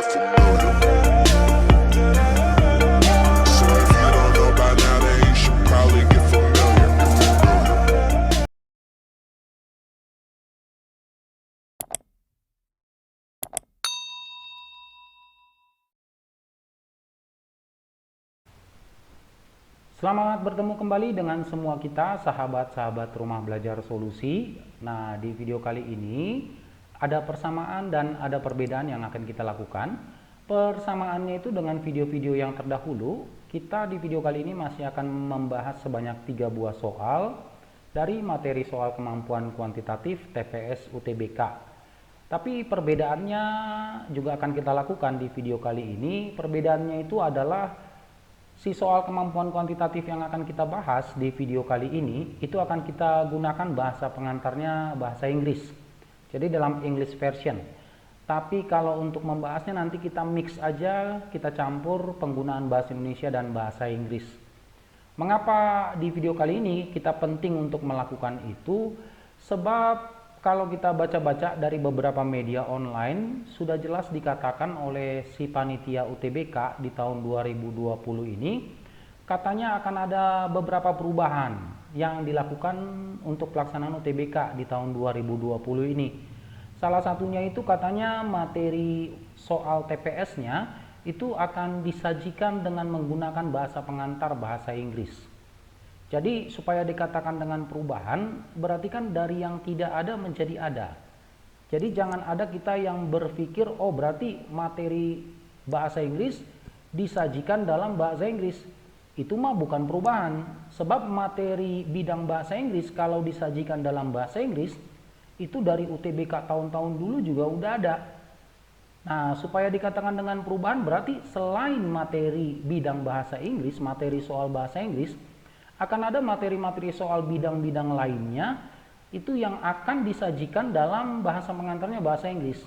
get familiar. So if you don't know by now, then you should probably get familiar. Selamat bertemu kembali dengan semua kita, sahabat-sahabat Rumah Belajar Solusi. Nah, di video kali ini ada persamaan dan ada perbedaan yang akan kita lakukan. Persamaannya itu dengan video-video yang terdahulu, kita di video kali ini masih akan membahas sebanyak 3 buah soal dari materi soal kemampuan kuantitatif TPS UTBK. Tapi perbedaannya juga akan kita lakukan di video kali ini. Perbedaannya itu adalah si soal kemampuan kuantitatif yang akan kita bahas di video kali ini itu akan kita gunakan bahasa pengantarnya bahasa Inggris. Jadi dalam English version. Tapi kalau untuk membahasnya nanti kita mix aja, kita campur penggunaan bahasa Indonesia dan bahasa Inggris. Mengapa di video kali ini kita penting untuk melakukan itu? Sebab kalau kita baca-baca dari beberapa media online, sudah jelas dikatakan oleh si panitia UTBK di tahun 2020 ini, katanya akan ada beberapa perubahan yang dilakukan untuk pelaksanaan UTBK di tahun 2020 ini. Salah satunya itu katanya materi soal TPS-nya itu akan disajikan dengan menggunakan bahasa pengantar bahasa Inggris. Jadi supaya dikatakan dengan perubahan, berarti kan dari yang tidak ada menjadi ada. Jadi jangan ada kita yang berpikir, oh berarti materi bahasa Inggris disajikan dalam bahasa Inggris. Itu mah bukan perubahan. Sebab materi bidang bahasa Inggris kalau disajikan dalam bahasa Inggris, itu dari UTBK tahun-tahun dulu juga udah ada. Nah, supaya dikatakan dengan perubahan berarti selain materi bidang bahasa Inggris, materi soal bahasa Inggris, akan ada materi-materi soal bidang-bidang lainnya itu yang akan disajikan dalam bahasa pengantarnya bahasa Inggris.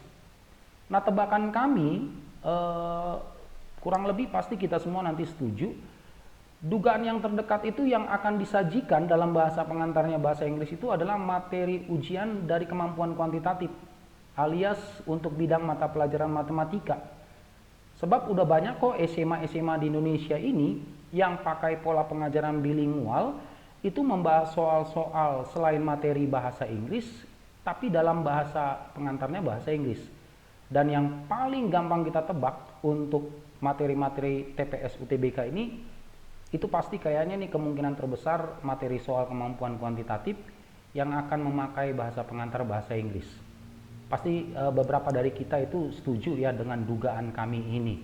Nah, tebakan kami kurang lebih pasti kita semua nanti setuju. Dugaan yang terdekat itu yang akan disajikan dalam bahasa pengantarnya bahasa Inggris itu adalah materi ujian dari kemampuan kuantitatif alias untuk bidang mata pelajaran matematika. Sebab udah banyak kok SMA di Indonesia ini yang pakai pola pengajaran bilingual itu membahas soal-soal selain materi bahasa Inggris tapi dalam bahasa pengantarnya bahasa Inggris. Dan yang paling gampang kita tebak untuk materi-materi TPS UTBK ini itu pasti kayaknya nih kemungkinan terbesar materi soal kemampuan kuantitatif yang akan memakai bahasa pengantar bahasa Inggris. Pasti beberapa dari kita itu setuju ya dengan dugaan kami ini.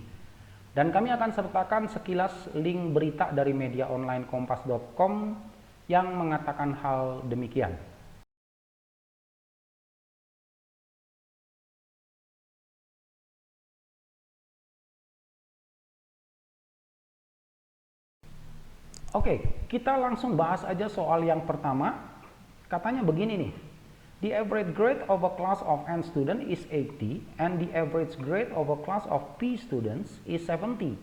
Dan kami akan sertakan sekilas link berita dari media online kompas.com yang mengatakan hal demikian. Oke, kita langsung bahas aja soal yang pertama. Katanya begini nih. The average grade of a class of N student is 80 and the average grade of a class of P students is 70.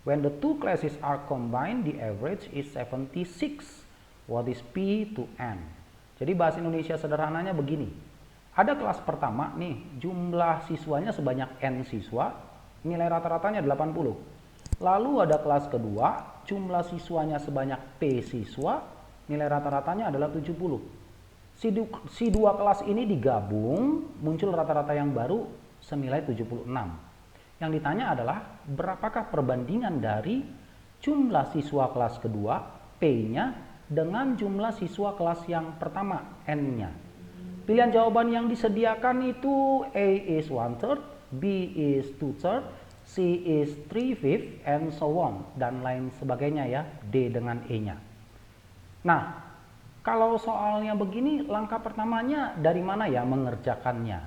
When the two classes are combined, the average is 76. What is P to N? Jadi bahasa Indonesia sederhananya begini. Ada kelas pertama nih, jumlah siswanya sebanyak N siswa, nilai rata-ratanya 80. Lalu ada kelas kedua, jumlah siswanya sebanyak P siswa, nilai rata-ratanya adalah 70. Si dua kelas ini digabung, muncul rata-rata yang baru senilai 76. Yang ditanya adalah berapakah perbandingan dari jumlah siswa kelas kedua, P-nya, dengan jumlah siswa kelas yang pertama, N-nya. Pilihan jawaban yang disediakan itu A is 1/3, B is 2/3, C is 3/5, and so on. Dan lain sebagainya ya, D dengan E-nya. Nah, kalau soalnya begini, langkah pertamanya dari mana ya mengerjakannya?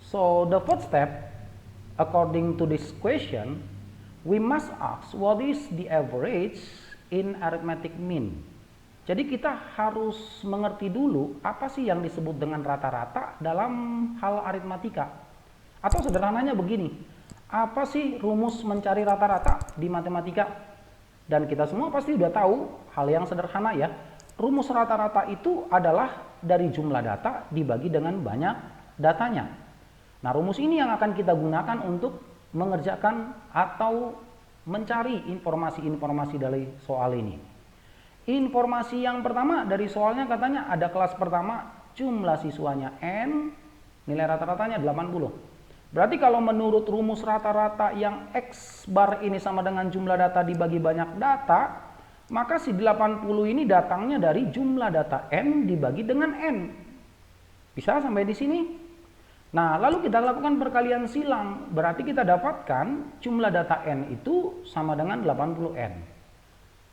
So, the first step, according to this question, we must ask what is the average in arithmetic mean. Jadi kita harus mengerti dulu apa sih yang disebut dengan rata-rata dalam hal aritmatika. Atau sederhananya begini, apa sih rumus mencari rata-rata di matematika? Dan kita semua pasti udah tahu hal yang sederhana ya. Rumus rata-rata itu adalah dari jumlah data dibagi dengan banyak datanya. Nah, rumus ini yang akan kita gunakan untuk mengerjakan atau mencari informasi-informasi dari soal ini. Informasi yang pertama dari soalnya katanya ada kelas pertama, jumlah siswanya N, nilai rata-ratanya 80. Berarti kalau menurut rumus rata-rata yang X bar ini sama dengan jumlah data dibagi banyak data, maka si 80 ini datangnya dari jumlah data N dibagi dengan N. Bisa sampai di sini? Nah, lalu kita lakukan perkalian silang. Berarti kita dapatkan jumlah data N itu sama dengan 80N.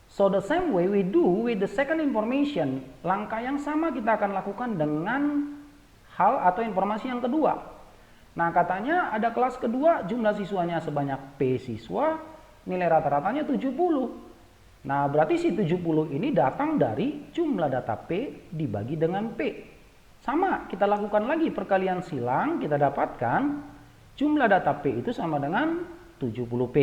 So the same way we do with the second information. Langkah yang sama kita akan lakukan dengan hal atau informasi yang kedua. Nah, katanya ada kelas kedua, jumlah siswanya sebanyak P siswa, nilai rata-ratanya 70. Nah, berarti si 70 ini datang dari jumlah data P dibagi dengan P. Sama, kita lakukan lagi perkalian silang, kita dapatkan jumlah data P itu sama dengan 70P.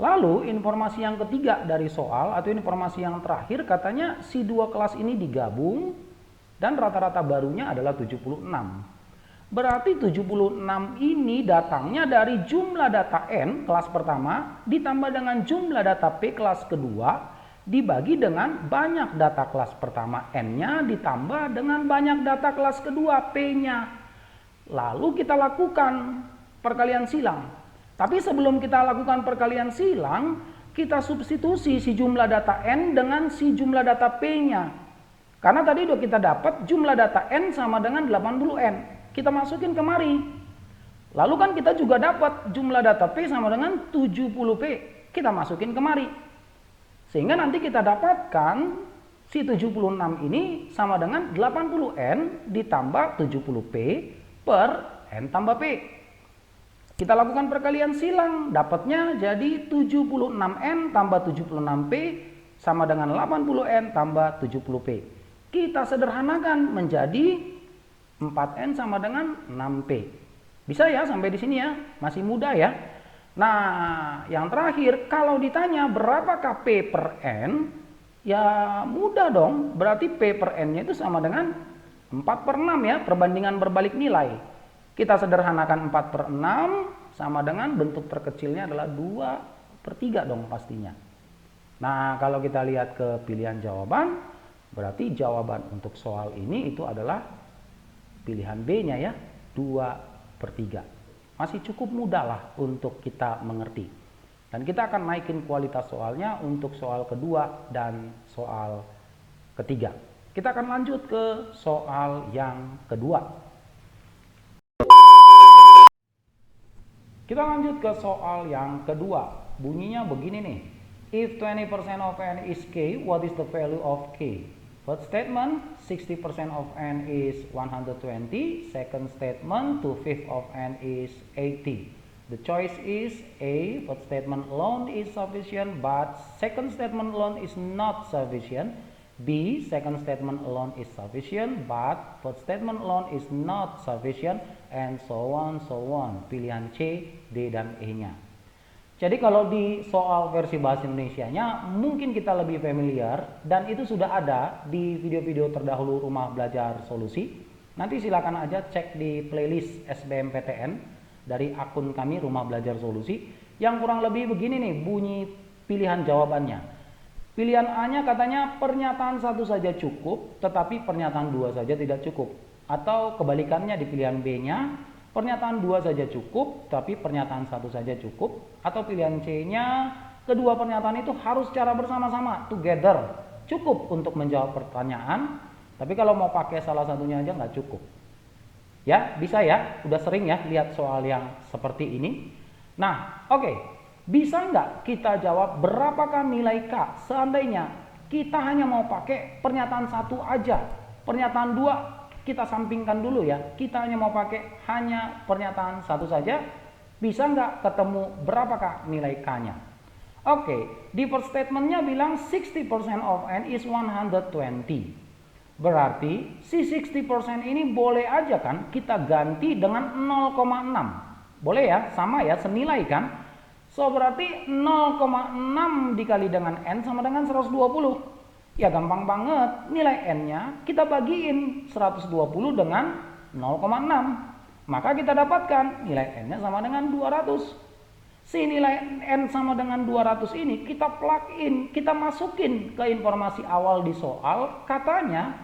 Lalu, informasi yang ketiga dari soal atau informasi yang terakhir, katanya si dua kelas ini digabung dan rata-rata barunya adalah 76. Berarti 76 ini datangnya dari jumlah data N kelas pertama ditambah dengan jumlah data P kelas kedua dibagi dengan banyak data kelas pertama N-nya ditambah dengan banyak data kelas kedua P-nya. Lalu kita lakukan perkalian silang. Tapi sebelum kita lakukan perkalian silang, kita substitusi si jumlah data N dengan si jumlah data P-nya. Karena tadi udah kita dapat jumlah data N sama dengan 80N. Kita masukin kemari. Lalu kan kita juga dapat jumlah data P sama dengan 70P. Kita masukin kemari. Sehingga nanti kita dapatkan si 76 ini sama dengan 80N ditambah 70P per N tambah P. Kita lakukan perkalian silang. Dapatnya jadi 76N tambah 76P sama dengan 80N tambah 70P. Kita sederhanakan menjadi 4N sama dengan 6P. Bisa ya sampai di sini ya? Masih mudah ya? Nah, yang terakhir, kalau ditanya berapakah P per N, ya mudah dong. Berarti P per N-nya itu sama dengan 4 per 6 ya, perbandingan berbalik nilai. Kita sederhanakan 4 per 6 sama dengan bentuk terkecilnya adalah 2 per 3 dong pastinya. Nah, kalau kita lihat ke pilihan jawaban, berarti jawaban untuk soal ini itu adalah pilihan B-nya ya, 2 per 3. Masih cukup mudah lah untuk kita mengerti. Dan kita akan naikin kualitas soalnya untuk soal kedua dan soal ketiga. Kita akan lanjut ke soal yang kedua. Kita lanjut ke soal yang kedua. Bunyinya begini nih. If 20% of N is K, what is the value of K? First statement, 60% of N is 120. Second statement, 2/5 of N is 80. The choice is A, first statement alone is sufficient, but second statement alone is not sufficient. B, second statement alone is sufficient, but first statement alone is not sufficient, and so on, so on. Pilihan C, D, dan E-nya. Jadi kalau di soal versi bahasa Indonesianya mungkin kita lebih familiar dan itu sudah ada di video-video terdahulu Rumah Belajar Solusi. Nanti silakan aja cek di playlist SBMPTN dari akun kami Rumah Belajar Solusi yang kurang lebih begini nih bunyi pilihan jawabannya. Pilihan A-nya katanya pernyataan satu saja cukup tetapi pernyataan dua saja tidak cukup. Atau kebalikannya di pilihan B-nya, pernyataan dua saja cukup, tapi pernyataan satu saja cukup. Atau pilihan C-nya, kedua pernyataan itu harus secara bersama-sama, together. Cukup untuk menjawab pertanyaan, tapi kalau mau pakai salah satunya aja nggak cukup. Ya, bisa ya, udah sering ya lihat soal yang seperti ini. Nah, oke. Bisa nggak kita jawab berapakah nilai K seandainya kita hanya mau pakai pernyataan satu aja. Pernyataan dua kita sampingkan dulu ya, kita hanya mau pakai hanya pernyataan satu saja, bisa nggak ketemu berapakah nilai K-nya? Oke, di first statement-nya bilang 60% of N is 120. Berarti si 60% ini boleh aja kan kita ganti dengan 0,6. Boleh ya, sama ya, senilai kan? So berarti 0,6 dikali dengan N sama dengan 120. Ya gampang banget, nilai N-nya kita bagiin 120 dengan 0,6. Maka kita dapatkan nilai N-nya sama dengan 200. Si nilai N sama dengan 200 ini kita plug in, kita masukin ke informasi awal di soal. Katanya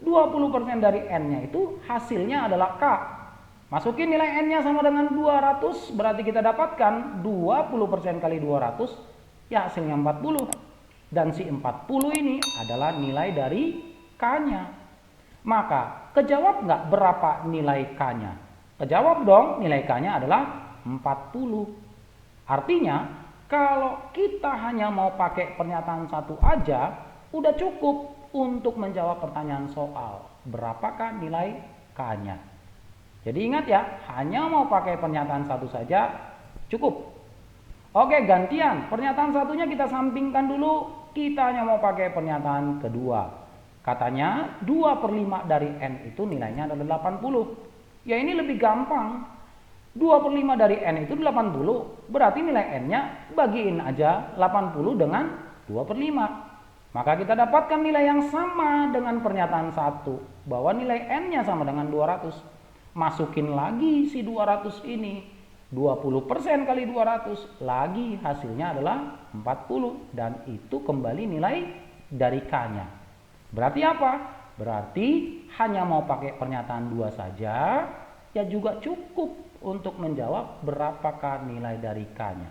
20% dari N-nya itu hasilnya adalah K. Masukin nilai N-nya sama dengan 200, berarti kita dapatkan 20% kali 200, ya hasilnya 40. Dan si 40 ini adalah nilai dari K-nya. Maka kejawab nggak berapa nilai K-nya? Kejawab dong, nilai K-nya adalah 40. Artinya kalau kita hanya mau pakai pernyataan satu aja, udah cukup untuk menjawab pertanyaan soal. Berapakah nilai K-nya? Jadi ingat ya, hanya mau pakai pernyataan satu saja cukup. Oke, gantian. Pernyataan satunya kita sampingkan dulu. Kita hanya mau pakai pernyataan kedua. Katanya 2/5 dari N itu nilainya adalah 80. Ya ini lebih gampang. 2/5 dari N itu 80. Berarti nilai N-nya bagiin aja 80 dengan 2/5. Maka kita dapatkan nilai yang sama dengan pernyataan satu. Bahwa nilai N-nya sama dengan 200. Masukin lagi si 200 ini. 20% kali 200 lagi hasilnya adalah 40 dan itu kembali nilai dari K-nya. Berarti apa? Berarti hanya mau pakai pernyataan dua saja ya juga cukup untuk menjawab berapakah nilai dari K-nya.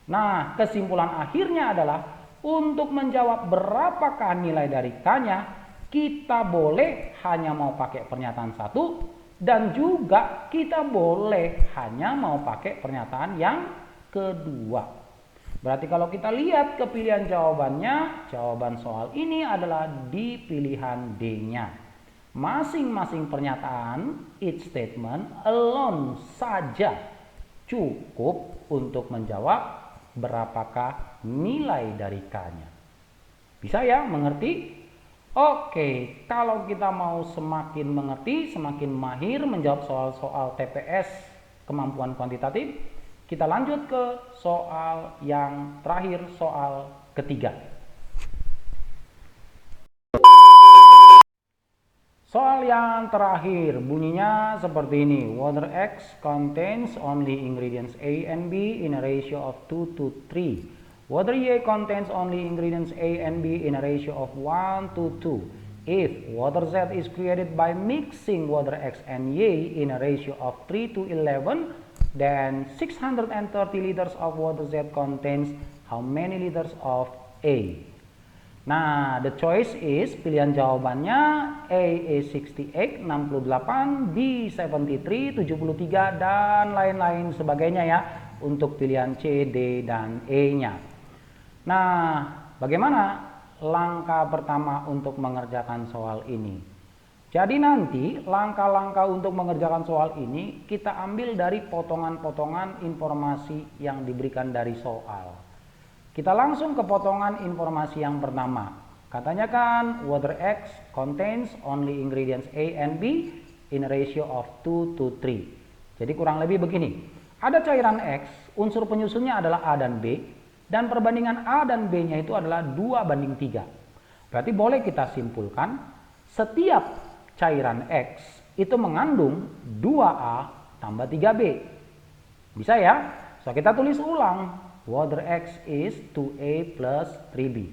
Nah, kesimpulan akhirnya adalah untuk menjawab berapakah nilai dari K-nya kita boleh hanya mau pakai pernyataan satu. Dan juga kita boleh hanya mau pakai pernyataan yang kedua. Berarti kalau kita lihat ke pilihan jawabannya, jawaban soal ini adalah di pilihan D-nya. Masing-masing pernyataan, each statement alone saja cukup untuk menjawab berapakah nilai dari K-nya. Bisa ya mengerti? Oke, kalau kita mau semakin mengerti, semakin mahir menjawab soal-soal TPS kemampuan kuantitatif, kita lanjut ke soal yang terakhir, soal ketiga. Soal yang terakhir bunyinya seperti ini. Water X contains only ingredients A and B in a ratio of 2:3. Water Y contains only ingredients A and B in a ratio of 1:2. If water Z is created by mixing water X and Y in a ratio of 3:11, then 630 liters of water Z contains how many liters of A? Nah, the choice is, pilihan jawabannya A is 68, 68, B 73, 73, dan lain-lain sebagainya ya, untuk pilihan C, D, dan E-nya. Nah, bagaimana langkah pertama untuk mengerjakan soal ini? Jadi nanti langkah-langkah untuk mengerjakan soal ini kita ambil dari potongan-potongan informasi yang diberikan dari soal. Kita langsung ke potongan informasi yang pertama. Katanya kan water X contains only ingredients A and B in a ratio of 2:3. Jadi kurang lebih begini. Ada cairan X, unsur penyusunnya adalah A dan B. Dan perbandingan A dan B-nya itu adalah 2:3. Berarti boleh kita simpulkan setiap cairan X itu mengandung 2A tambah 3B. Bisa ya? So kita tulis ulang. Water X is 2A plus 3B.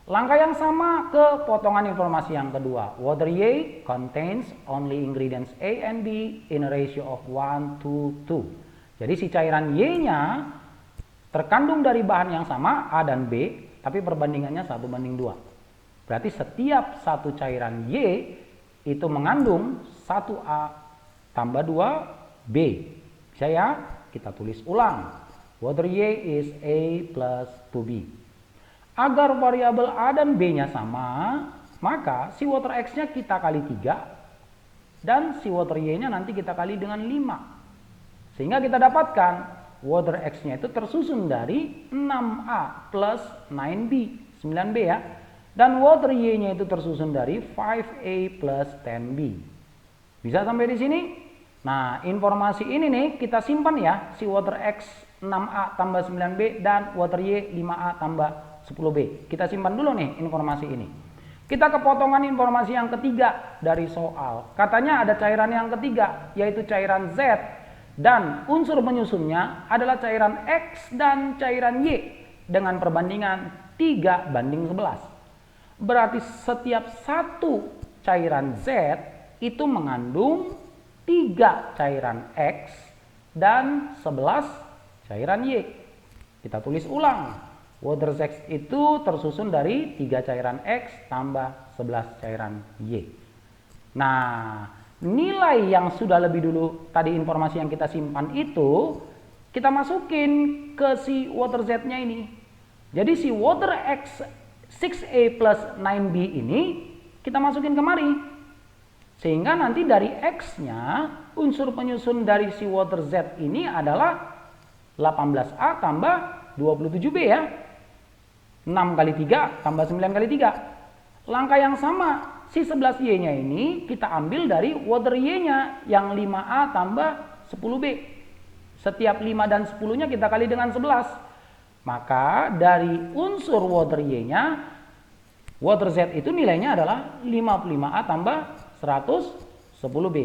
Langkah yang sama ke potongan informasi yang kedua. Water Y contains only ingredients A and B in a ratio of 1:2. Jadi si cairan Y-nya terkandung dari bahan yang sama A dan B, tapi perbandingannya 1:2. Berarti setiap satu cairan Y itu mengandung 1A tambah 2B. Bisa ya? Kita tulis ulang. Water Y is A plus 2B. Agar variabel A dan B-nya sama, maka si water X-nya kita kali 3 dan si water Y-nya nanti kita kali dengan 5. Sehingga kita dapatkan water X-nya itu tersusun dari 6A plus 9B, 9B ya. Dan water Y-nya itu tersusun dari 5A plus 10B. Bisa sampai di sini? Nah, informasi ini nih kita simpan ya. Si water X 6A tambah 9B dan water Y 5A tambah 10B. Kita simpan dulu nih informasi ini. Kita ke potongan informasi yang ketiga dari soal. Katanya ada cairan yang ketiga, yaitu cairan Z. Dan unsur penyusunnya adalah cairan X dan cairan Y dengan perbandingan 3:11. Berarti setiap satu cairan Z itu mengandung 3 cairan X dan 11 cairan Y. Kita tulis ulang. Water Z itu tersusun dari 3 cairan X tambah 11 cairan Y. Nah, nilai yang sudah lebih dulu tadi informasi yang kita simpan itu kita masukin ke si water Z-nya ini. Jadi si water X 6A plus 9B ini kita masukin kemari. Sehingga nanti dari X-nya unsur penyusun dari si water Z ini adalah 18A tambah 27B ya. 6 kali 3 tambah 9 kali 3. Langkah yang sama, si 11Y-nya ini kita ambil dari water Y-nya yang 5A tambah 10B. Setiap 5 dan 10-nya kita kali dengan 11. Maka dari unsur water Y-nya, water Z itu nilainya adalah 55A tambah 110B.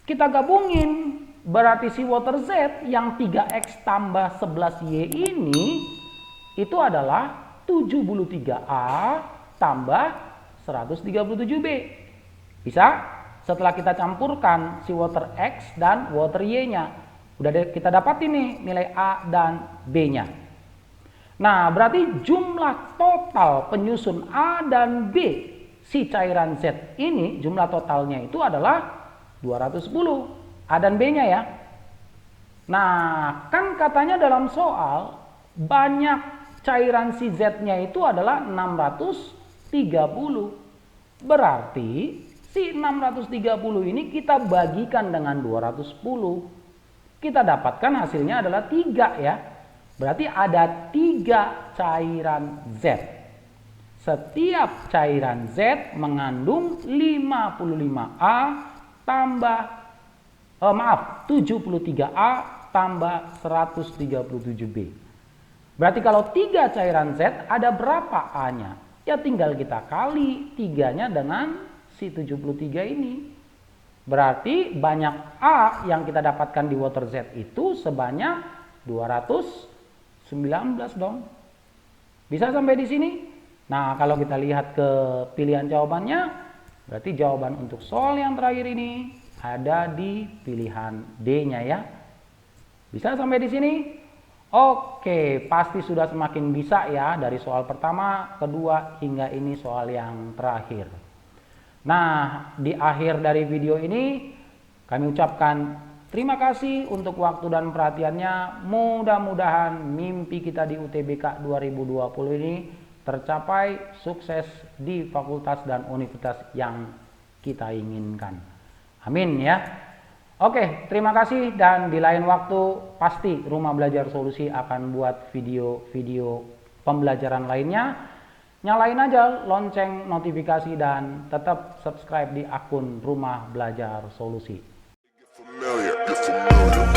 Kita gabungin, berarti si water Z yang 3X tambah 11Y ini itu adalah 73A tambah 137B. Bisa? Setelah kita campurkan si water X dan water Y-nya. Udah kita dapat ini nilai A dan B-nya. Nah, berarti jumlah total penyusun A dan B si cairan Z ini, jumlah totalnya itu adalah 210. A dan B-nya ya. Nah, kan katanya dalam soal banyak cairan si Z-nya itu adalah 630. Berarti si 630 ini kita bagikan dengan 210. Kita dapatkan hasilnya adalah 3 ya. Berarti ada 3 cairan Z. Setiap cairan Z mengandung 55A tambah 73A tambah 137B. Berarti kalau 3 cairan Z ada berapa A-nya? Ya tinggal kita kali 3-nya dengan si 73 ini. Berarti banyak A yang kita dapatkan di water Z itu sebanyak 219 dong. Bisa sampai di sini? Nah, kalau kita lihat ke pilihan jawabannya, berarti jawaban untuk soal yang terakhir ini ada di pilihan D-nya ya. Bisa sampai di sini? Oke, pasti sudah semakin bisa ya dari soal pertama, kedua, hingga ini soal yang terakhir. Nah, di akhir dari video ini kami ucapkan terima kasih untuk waktu dan perhatiannya. Mudah-mudahan mimpi kita di UTBK 2020 ini tercapai sukses di fakultas dan universitas yang kita inginkan. Amin ya. Oke, terima kasih, dan di lain waktu pasti Rumah Belajar Solusi akan buat video-video pembelajaran lainnya. Nyalain aja lonceng notifikasi dan tetap subscribe di akun Rumah Belajar Solusi. Get familiar.